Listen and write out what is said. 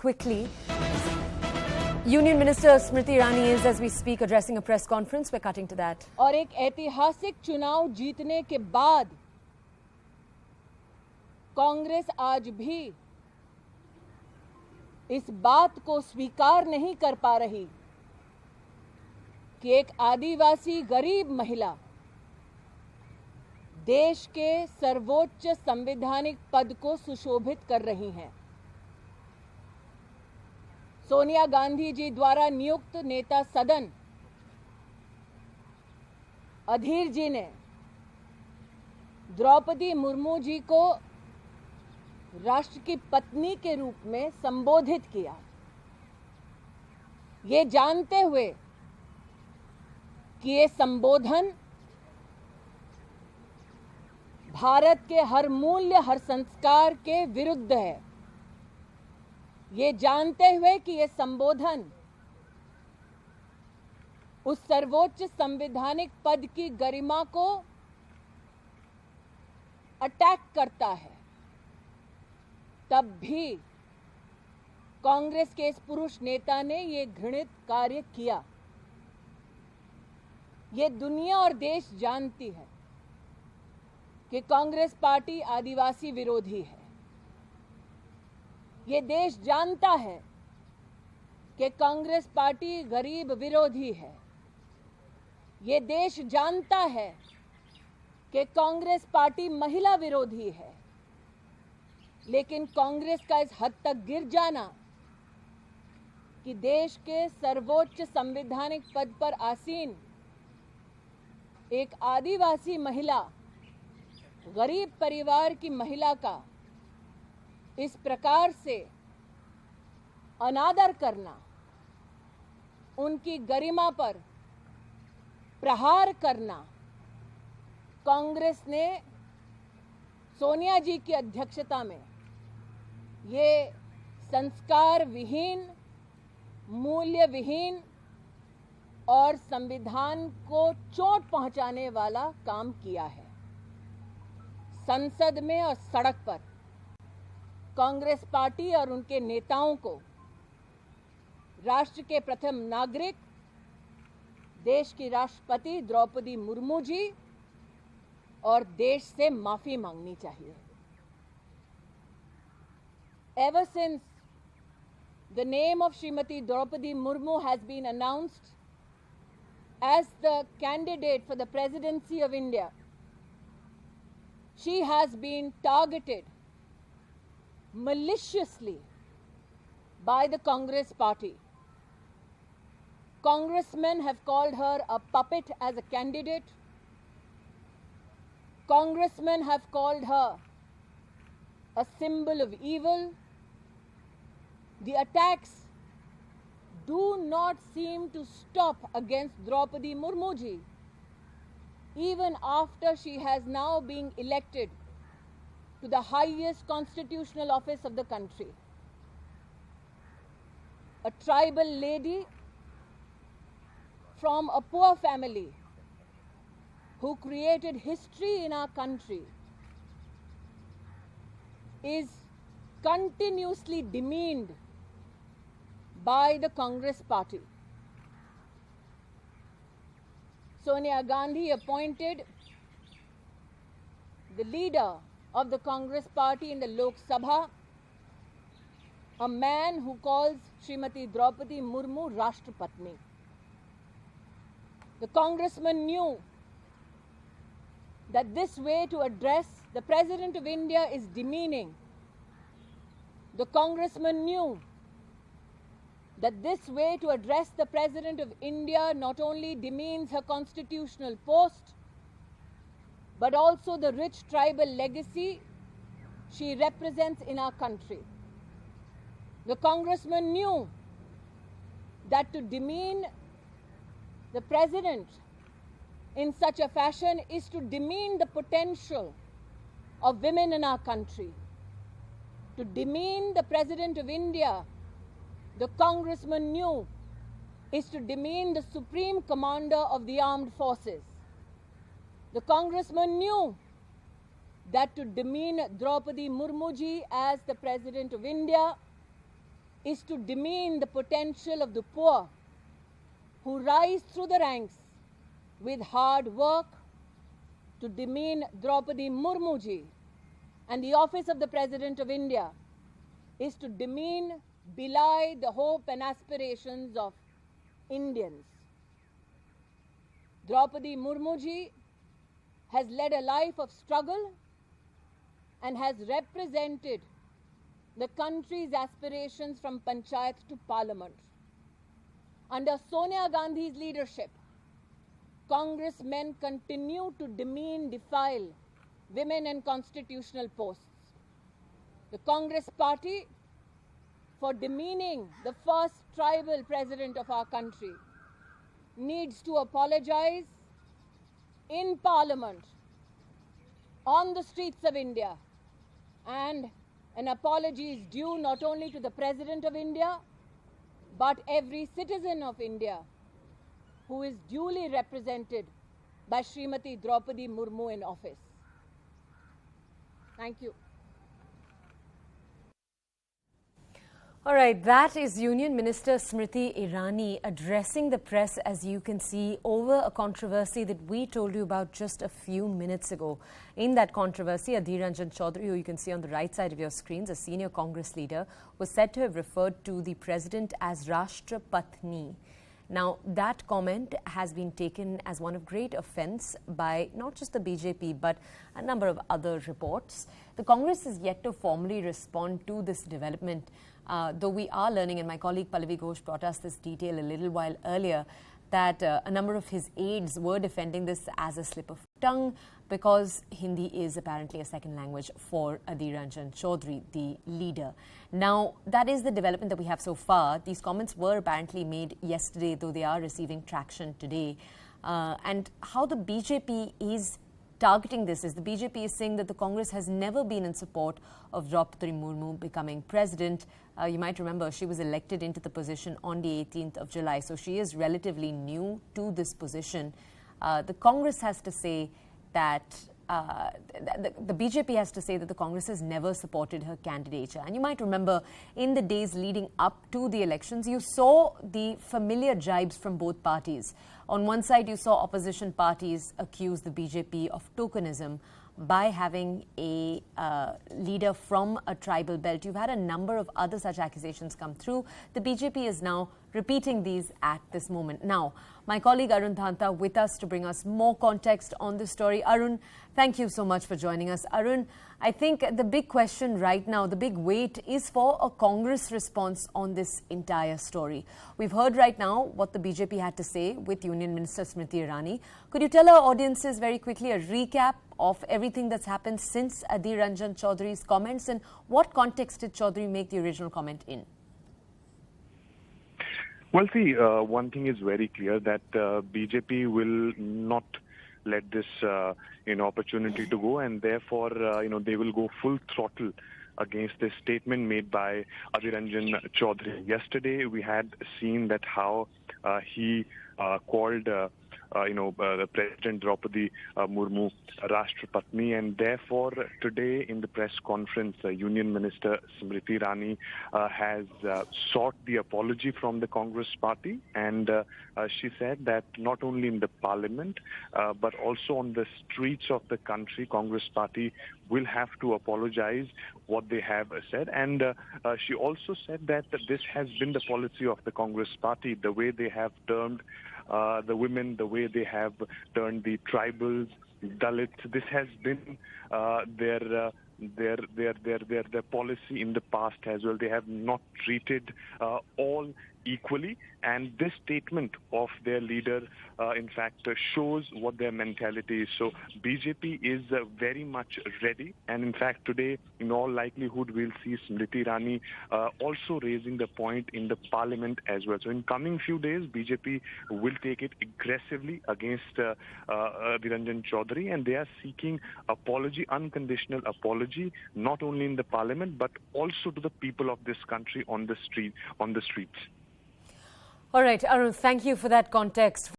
quickly. Union Minister Smriti Irani is, as we speak, addressing a press conference. We're cutting to that. और एक ऐतिहासिक चुनाव जीतने के बाद कांग्रेस आज भी इस बात को स्वीकार नहीं कर पा रही कि एक आदिवासी गरीब महिला देश के सर्वोच्च संवैधानिक पद को सुशोभित कर रही हैं। सोनिया गांधी जी द्वारा नियुक्त नेता सदन अधीर जी ने द्रौपदी मुर्मू जी को राष्ट्र की पत्नी के रूप में संबोधित किया, ये जानते हुए कि ये संबोधन भारत के हर मूल्य, हर संस्कार के विरुद्ध है। ये जानते हुए कि ये संबोधन उस सर्वोच्च संवैधानिक पद की गरिमा को अटैक करता है, तब भी कांग्रेस के इस पुरुष नेता ने ये घृणित कार्य किया। ये दुनिया और देश जानती है कि कांग्रेस पार्टी आदिवासी विरोधी है। ये देश जानता है कि कांग्रेस पार्टी गरीब विरोधी है। ये देश जानता है कि कांग्रेस पार्टी महिला विरोधी है। लेकिन कांग्रेस का इस हद तक गिर जाना कि देश के सर्वोच्च संवैधानिक पद पर आसीन एक आदिवासी महिला, गरीब परिवार की महिला का इस प्रकार से अनादर करना, उनकी गरिमा पर प्रहार करना, कांग्रेस ने सोनिया जी की अध्यक्षता में ये संस्कार विहीन, मूल्य विहीन और संविधान को चोट पहुंचाने वाला काम किया है। संसद में और सड़क पर कांग्रेस पार्टी और उनके नेताओं को राष्ट्र के प्रथम नागरिक, देश की राष्ट्रपति द्रौपदी मुर्मू जी और देश से माफी मांगनी चाहिए। Ever since the name of Srimati Droupadi Murmu has been announced as the candidate for the presidency of India, she has been targeted maliciously by the Congress party. Congressmen have called her a puppet as a candidate. Congressmen have called her a symbol of evil. The attacks do not seem to stop against Droupadi Murmu ji, even after she has now been elected to the highest constitutional office of the country. A tribal lady from a poor family who created history in our country is continuously demeaned by the Congress party. Sonia Gandhi appointed the leader of the Congress party in the Lok Sabha, a man who calls Srimati Droupadi Murmu Rashtrapatni. The congressman knew that this way to address the President of India is demeaning. The congressman knew that this way to address the President of India not only demeans her constitutional post, but also the rich tribal legacy she represents in our country. The congressman knew that to demean the President in such a fashion is to demean the potential of women in our country. To demean the President of India, the congressman knew, is to demean the Supreme Commander of the Armed Forces. The congressman knew that to demean Droupadi Murmu ji as the President of India is to demean the potential of the poor who rise through the ranks with hard work, to demean Droupadi Murmu ji and the office of the President of India is to demean, belie the hope and aspirations of Indians. Droupadi Murmu ji has led a life of struggle and has represented the country's aspirations from Panchayat to Parliament. Under Sonia Gandhi's leadership, Congressmen continue to demean, defile women in constitutional posts. The Congress party, for demeaning the first tribal president of our country, needs to apologize in Parliament, on the streets of India, and an apology is due not only to the President of India, but every citizen of India who is duly represented by Srimati Droupadi Murmu in office. Thank you. All right, that is Union Minister Smriti Irani addressing the press, as you can see, over a controversy that we told you about just a few minutes ago. In that controversy, Adhir Ranjan Chowdhury, who you can see on the right side of your screens, a senior Congress leader, was said to have referred to the president as Rashtrapatni. Now, that comment has been taken as one of great offence by not just the BJP but a number of other reports. The Congress is yet to formally respond to this development, though we are learning, and my colleague Pallavi Ghosh brought us this detail a little while earlier, that a number of his aides were defending this as a slip of tongue because Hindi is apparently a second language for Adhir Ranjan Chowdhury, the leader. Now, that is the development that we have so far. These comments were apparently made yesterday, though they are receiving traction today. And how the BJP is targeting this is the BJP is saying that the Congress has never been in support of Droupadi Murmu becoming president. You might remember she was elected into the position on the 18th of July, so she is relatively new to this position. The Congress has to say that the BJP has to say that the Congress has never supported her candidature. And you might remember in the days leading up to the elections, you saw the familiar jibes from both parties. On one side, you saw opposition parties accuse the BJP of tokenism by having a leader from a tribal belt. You've had a number of other such accusations come through. The BJP is now repeating these at this moment. Now, my colleague Arun Dhanta with us to bring us more context on this story. Arun, thank you so much for joining us. Arun, I think the big question right now, the big weight is for a Congress response on this entire story. We've heard right now what the BJP had to say with Union Minister Smriti Irani. Could you tell our audiences very quickly a recap of everything that's happened since Adhir Ranjan Chowdhury's comments, and what context did Chowdhury make the original comment in? Well, see, one thing is very clear that BJP will not let this, opportunity to go, and therefore, they will go full throttle against this statement made by Adhir Ranjan Chowdhury. Yesterday, we had seen that how he called the President Droupadi Murmu Rashtrapatni, and therefore today in the press conference, Union Minister Smriti Irani has sought the apology from the Congress party, and she said that not only in the parliament but also on the streets of the country, Congress party will have to apologize what they have said. And she also said that this has been the policy of the Congress party, the way they have termed the women, the way they have turned the tribals, Dalits. This has been their policy in the past as well. They have not treated all equally, and this statement of their leader in fact shows what their mentality is. So BJP is very much ready, and in fact today in all likelihood we'll see Smriti Irani also raising the point in the parliament as well. So in coming few days BJP will take it aggressively against Adhir Ranjan Chowdhury, and they are seeking apology, unconditional apology, not only in the parliament but also to the people of this country on the streets. All right, Arun, thank you for that context.